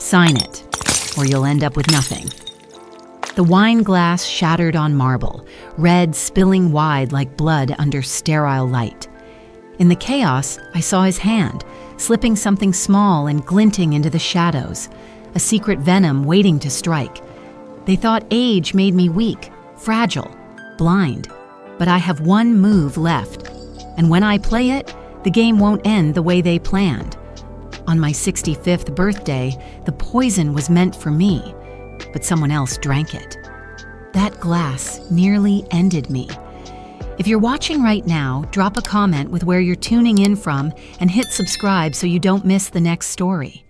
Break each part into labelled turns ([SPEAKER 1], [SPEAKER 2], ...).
[SPEAKER 1] Sign it, or you'll end up with nothing. The wine glass shattered on marble, red spilling wide like blood under sterile light. In the chaos, I saw his hand, slipping something small and glinting into the shadows, a secret venom waiting to strike. They thought age made me weak, fragile, blind. But I have one move left, and when I play it, the game won't end the way they planned. On my 65th birthday, the poison was meant for me, but someone else drank it. That glass nearly ended me. If you're watching right now, drop a comment with where you're tuning in from and hit subscribe so you don't miss the next story.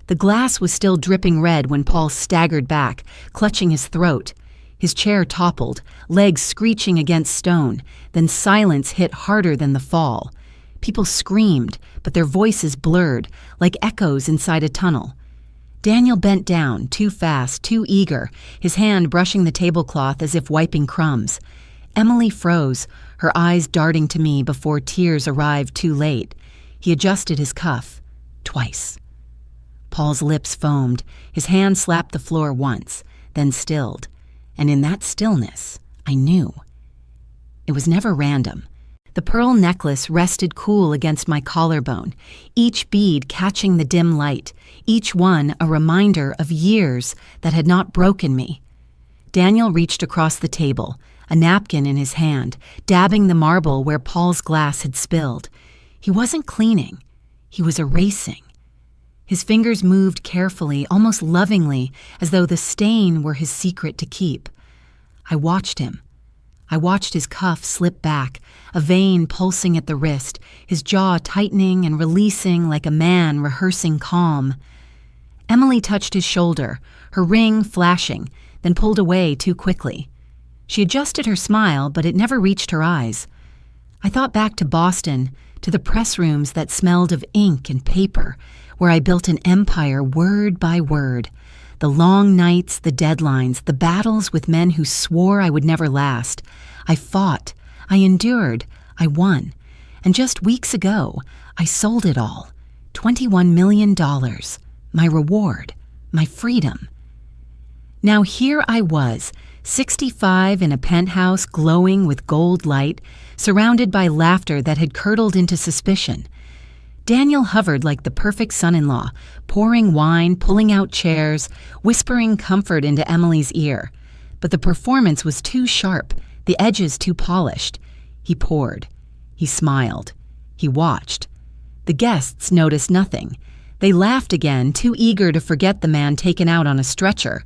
[SPEAKER 1] The glass was still dripping red when Paul staggered back, clutching his throat. His chair toppled, legs screeching against stone, then silence hit harder than the fall. People screamed, but their voices blurred, like echoes inside a tunnel. Daniel bent down, too fast, too eager, his hand brushing the tablecloth as if wiping crumbs. Emily froze, her eyes darting to me before tears arrived too late. He adjusted his cuff. Twice. Paul's lips foamed, his hand slapped the floor once, then stilled. And in that stillness, I knew. It was never random. The pearl necklace rested cool against my collarbone, each bead catching the dim light, each one a reminder of years that had not broken me. Daniel reached across the table, a napkin in his hand, dabbing the marble where Paul's glass had spilled. He wasn't cleaning, he was erasing. His fingers moved carefully, almost lovingly, as though the stain were his secret to keep. I watched him. I watched his cuff slip back, a vein pulsing at the wrist, his jaw tightening and releasing like a man rehearsing calm. Emily touched his shoulder, her ring flashing, then pulled away too quickly. She adjusted her smile, but it never reached her eyes. I thought back to Boston, to the press rooms that smelled of ink and paper, where I built an empire word by word. The long nights, the deadlines, the battles with men who swore I would never last. I fought, I endured, I won. And just weeks ago, I sold it all. $21 million. My reward, my freedom. Now here I was, 65 in a penthouse glowing with gold light, surrounded by laughter that had curdled into suspicion. Daniel hovered like the perfect son-in-law, pouring wine, pulling out chairs, whispering comfort into Emily's ear. But the performance was too sharp, the edges too polished. He poured. He smiled. He watched. The guests noticed nothing. They laughed again, too eager to forget the man taken out on a stretcher.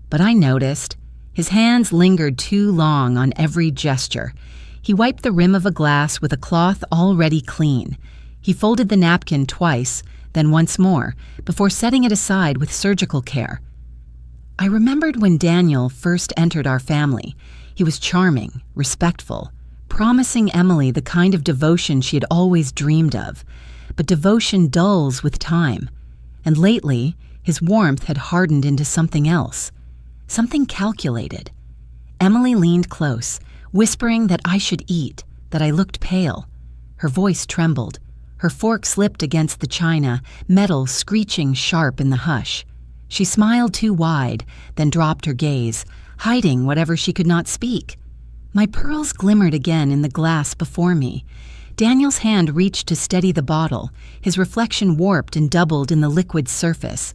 [SPEAKER 1] But I noticed. His hands lingered too long on every gesture. He wiped the rim of a glass with a cloth already clean. He folded the napkin twice, then once more, before setting it aside with surgical care. I remembered when Daniel first entered our family. He was charming, respectful, promising Emily the kind of devotion she had always dreamed of. But devotion dulls with time. And lately, his warmth had hardened into something else. Something calculated. Emily leaned close, whispering that I should eat, that I looked pale. Her voice trembled. Her fork slipped against the china, metal screeching sharp in the hush. She smiled too wide, then dropped her gaze, hiding whatever she could not speak. My pearls glimmered again in the glass before me. Daniel's hand reached to steady the bottle, his reflection warped and doubled in the liquid surface.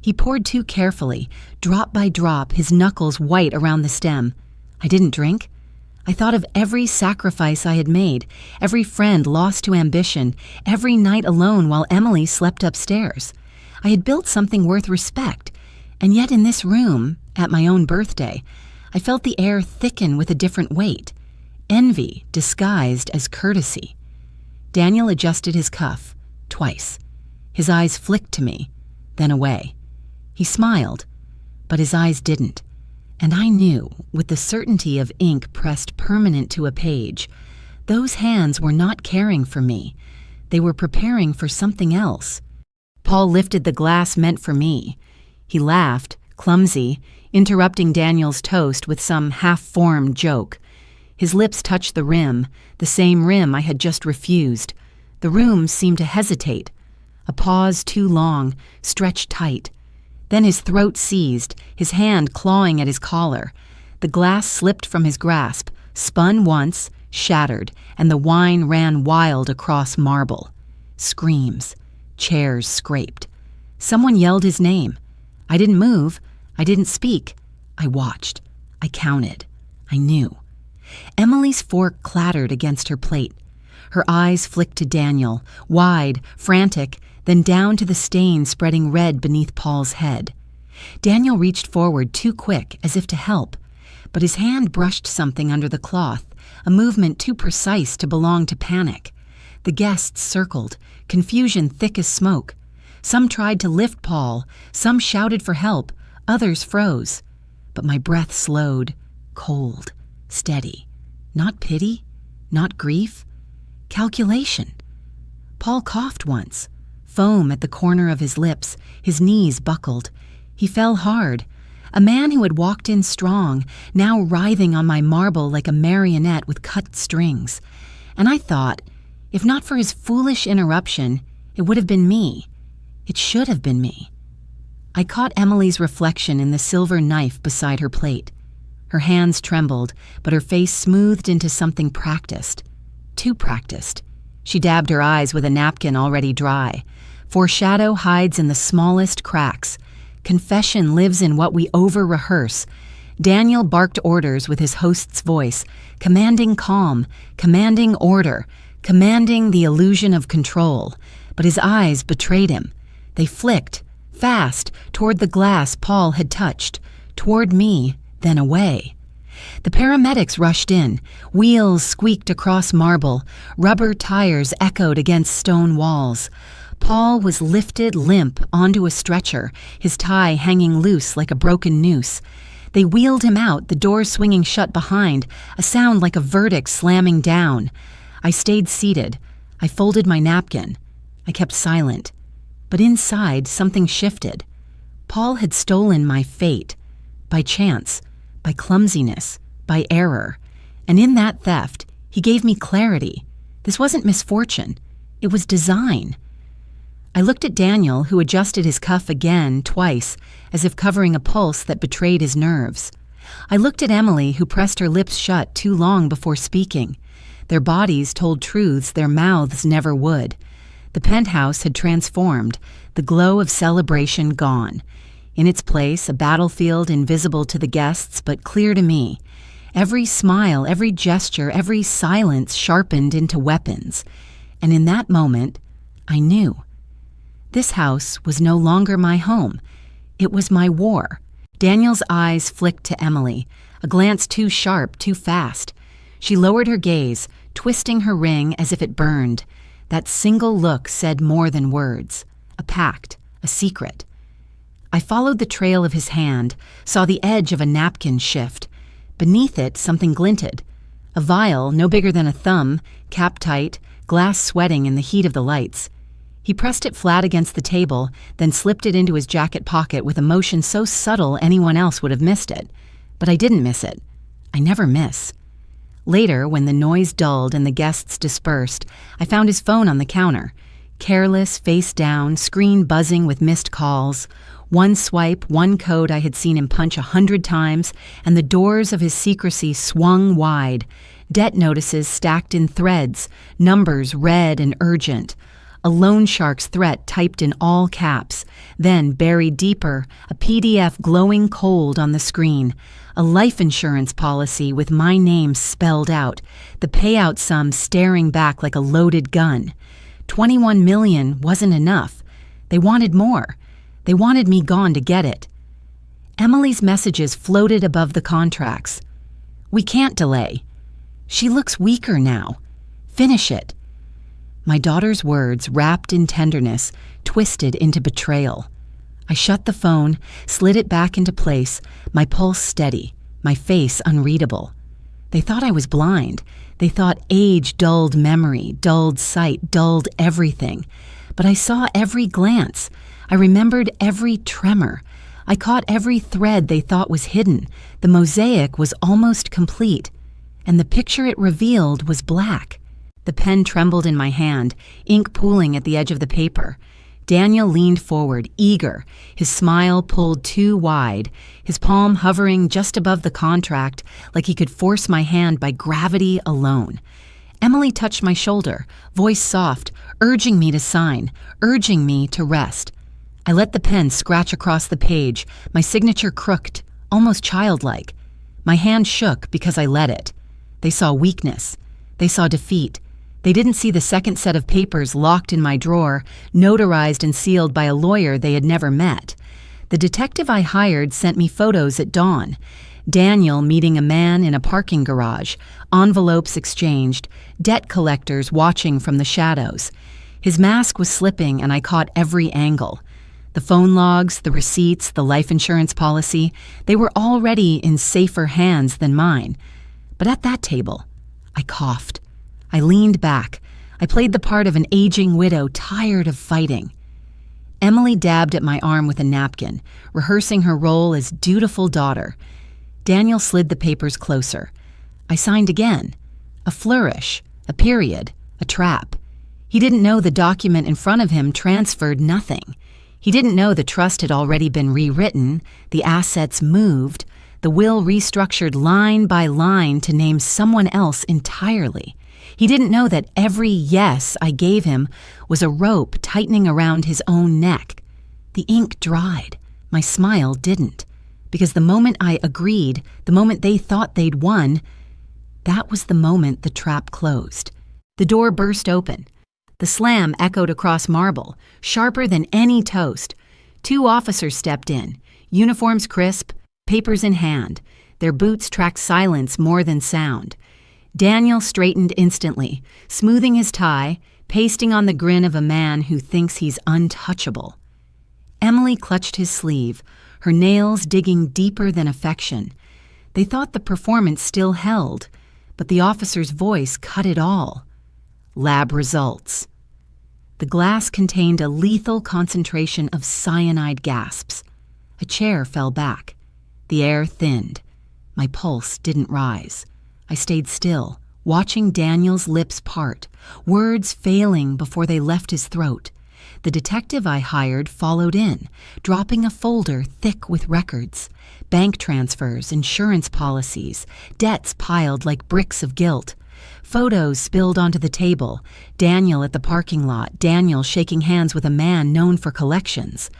[SPEAKER 1] He poured too carefully, drop by drop, his knuckles white around the stem. I didn't drink. I thought of every sacrifice I had made, every friend lost to ambition, every night alone while Emily slept upstairs. I had built something worth respect, and yet in this room, at my own birthday, I felt the air thicken with a different weight, envy disguised as courtesy. Daniel adjusted his cuff, twice. His eyes flicked to me, then away. He smiled, but his eyes didn't. And I knew, with the certainty of ink pressed permanent to a page, those hands were not caring for me. They were preparing for something else. Paul lifted the glass meant for me. He laughed, clumsy, interrupting Daniel's toast with some half-formed joke. His lips touched the rim, the same rim I had just refused. The room seemed to hesitate. A pause too long, stretched tight. Then his throat seized, his hand clawing at his collar. The glass slipped from his grasp, spun once, shattered, and the wine ran wild across marble. Screams. Chairs scraped. Someone yelled his name. I didn't move. I didn't speak. I watched. I counted. I knew. Emily's fork clattered against her plate. Her eyes flicked to Daniel, wide, frantic, then down to the stain spreading red beneath Paul's head. Daniel reached forward too quick, as if to help, but his hand brushed something under the cloth, a movement too precise to belong to panic. The guests circled, confusion thick as smoke. Some tried to lift Paul, some shouted for help, others froze. But my breath slowed, cold, steady. Not pity, not grief, calculation. Paul coughed once, foam at the corner of his lips, his knees buckled. He fell hard. A man who had walked in strong, now writhing on my marble like a marionette with cut strings. And I thought, if not for his foolish interruption, it would have been me. It should have been me. I caught Emily's reflection in the silver knife beside her plate. Her hands trembled, but her face smoothed into something practiced. Too practiced. She dabbed her eyes with a napkin already dry. Foreshadow hides in the smallest cracks. Confession lives in what we over-rehearse. Daniel barked orders with his host's voice, commanding calm, commanding order, commanding the illusion of control. But his eyes betrayed him. They flicked, fast, toward the glass Paul had touched, toward me, then away. The paramedics rushed in. Wheels squeaked across marble. Rubber tires echoed against stone walls. Paul was lifted limp onto a stretcher, his tie hanging loose like a broken noose. They wheeled him out, the doors swinging shut behind, a sound like a verdict slamming down. I stayed seated. I folded my napkin. I kept silent. But inside, something shifted. Paul had stolen my fate. By chance, by clumsiness, by error. And in that theft, he gave me clarity. This wasn't misfortune. It was design. I looked at Daniel, who adjusted his cuff again, twice, as if covering a pulse that betrayed his nerves. I looked at Emily, who pressed her lips shut too long before speaking. Their bodies told truths their mouths never would. The penthouse had transformed, the glow of celebration gone. In its place, a battlefield invisible to the guests but clear to me. Every smile, every gesture, every silence sharpened into weapons. And in that moment, I knew. This house was no longer my home. It was my war. Daniel's eyes flicked to Emily, a glance too sharp, too fast. She lowered her gaze, twisting her ring as if it burned. That single look said more than words. A pact, a secret. I followed the trail of his hand, saw the edge of a napkin shift. Beneath it, something glinted. A vial, no bigger than a thumb, cap tight, glass sweating in the heat of the lights. He pressed it flat against the table, then slipped it into his jacket pocket with a motion so subtle anyone else would have missed it. But I didn't miss it. I never miss. Later, when the noise dulled and the guests dispersed, I found his phone on the counter. Careless, face down, screen buzzing with missed calls. One swipe, one code I had seen him punch 100 times, and the doors of his secrecy swung wide. Debt notices stacked in threads, numbers red and urgent. A loan shark's threat typed in all caps, then buried deeper, a PDF glowing cold on the screen, a life insurance policy with my name spelled out, the payout sum staring back like a loaded gun. 21 million wasn't enough. They wanted more. They wanted me gone to get it. Emily's messages floated above the contracts. We can't delay. She looks weaker now. Finish it. My daughter's words, wrapped in tenderness, twisted into betrayal. I shut the phone, slid it back into place, my pulse steady, my face unreadable. They thought I was blind. They thought age dulled memory, dulled sight, dulled everything. But I saw every glance. I remembered every tremor. I caught every thread they thought was hidden. The mosaic was almost complete, and the picture it revealed was black. The pen trembled in my hand, ink pooling at the edge of the paper. Daniel leaned forward, eager, his smile pulled too wide, his palm hovering just above the contract like he could force my hand by gravity alone. Emily touched my shoulder, voice soft, urging me to sign, urging me to rest. I let the pen scratch across the page, my signature crooked, almost childlike. My hand shook because I let it. They saw weakness. They saw defeat. They didn't see the second set of papers locked in my drawer, notarized and sealed by a lawyer they had never met. The detective I hired sent me photos at dawn. Daniel meeting a man in a parking garage, envelopes exchanged, debt collectors watching from the shadows. His mask was slipping and I caught every angle. The phone logs, the receipts, the life insurance policy, they were already in safer hands than mine. But at that table, I coughed. I leaned back. I played the part of an aging widow tired of fighting. Emily dabbed at my arm with a napkin, rehearsing her role as dutiful daughter. Daniel slid the papers closer. I signed again. A flourish, a period, a trap. He didn't know the document in front of him transferred nothing. He didn't know the trust had already been rewritten, the assets moved, the will restructured line by line to name someone else entirely. He didn't know that every yes I gave him was a rope tightening around his own neck. The ink dried. My smile didn't. Because the moment I agreed, the moment they thought they'd won, that was the moment the trap closed. The door burst open. The slam echoed across marble, sharper than any toast. 2 officers stepped in, uniforms crisp, papers in hand. Their boots tracked silence more than sound. Daniel straightened instantly, smoothing his tie, pasting on the grin of a man who thinks he's untouchable. Emily clutched his sleeve, her nails digging deeper than affection. They thought the performance still held, but the officer's voice cut it all. Lab results. The glass contained a lethal concentration of cyanide gasps. A chair fell back. The air thinned. My pulse didn't rise. I stayed still, watching Daniel's lips part, words failing before they left his throat. The detective I hired followed in, dropping a folder thick with records. Bank transfers, insurance policies, debts piled like bricks of guilt. Photos spilled onto the table, Daniel at the parking lot, Daniel shaking hands with a man known for collections.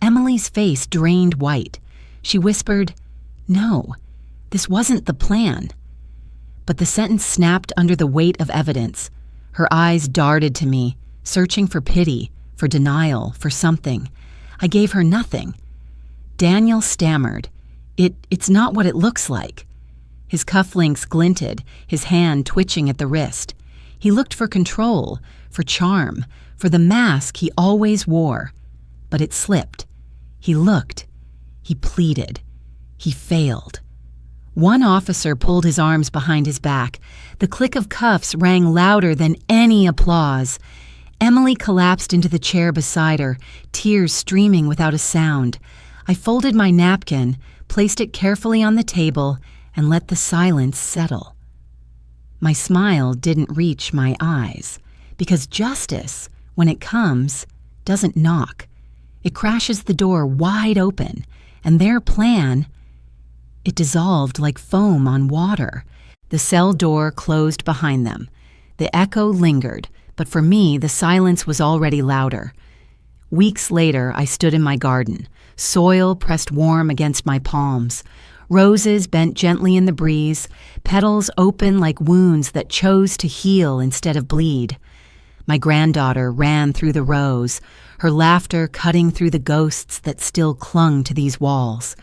[SPEAKER 1] Emily's face drained white. She whispered, "No, this wasn't the plan." But the sentence snapped under the weight of evidence. Her eyes darted to me, searching for pity, for denial, for something. I gave her nothing. Daniel stammered, It's not what it looks like." His cufflinks glinted, his hand twitching at the wrist. He looked for control, for charm, for the mask he always wore. But it slipped. He looked. He pleaded. He failed. One officer pulled his arms behind his back. The click of cuffs rang louder than any applause. Emily collapsed into the chair beside her, tears streaming without a sound. I folded my napkin, placed it carefully on the table, and let the silence settle. My smile didn't reach my eyes, because justice, when it comes, doesn't knock. It crashes the door wide open, and their plan, it dissolved like foam on water. The cell door closed behind them. The echo lingered, but for me, the silence was already louder. Weeks later, I stood in my garden, soil pressed warm against my palms. Roses bent gently in the breeze, petals open like wounds that chose to heal instead of bleed. My granddaughter ran through the rows, her laughter cutting through the ghosts that still clung to these walls.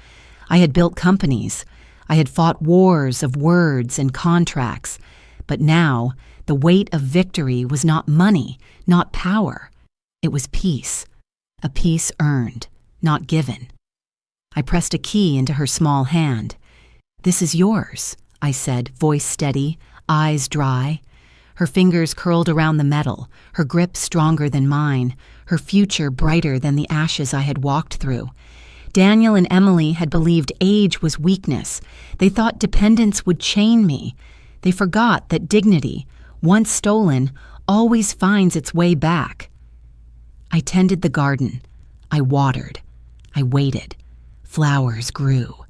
[SPEAKER 1] I had built companies. I had fought wars of words and contracts. But now, the weight of victory was not money, not power. It was peace, a peace earned, not given. I pressed a key into her small hand. "This is yours," I said, voice steady, eyes dry. Her fingers curled around the metal, her grip stronger than mine, her future brighter than the ashes I had walked through. Daniel and Emily had believed age was weakness. They thought dependence would chain me. They forgot that dignity, once stolen, always finds its way back. I tended the garden. I watered. I waited. Flowers grew.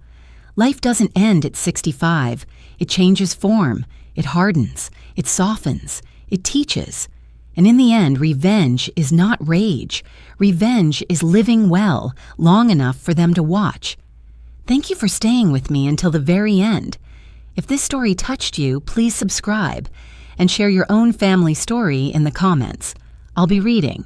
[SPEAKER 1] Life doesn't end at 65. It changes form. It hardens. It softens. It teaches. And in the end, revenge is not rage. Revenge is living well, long enough for them to watch. Thank you for staying with me until the very end. If this story touched you, please subscribe and share your own family story in the comments. I'll be reading.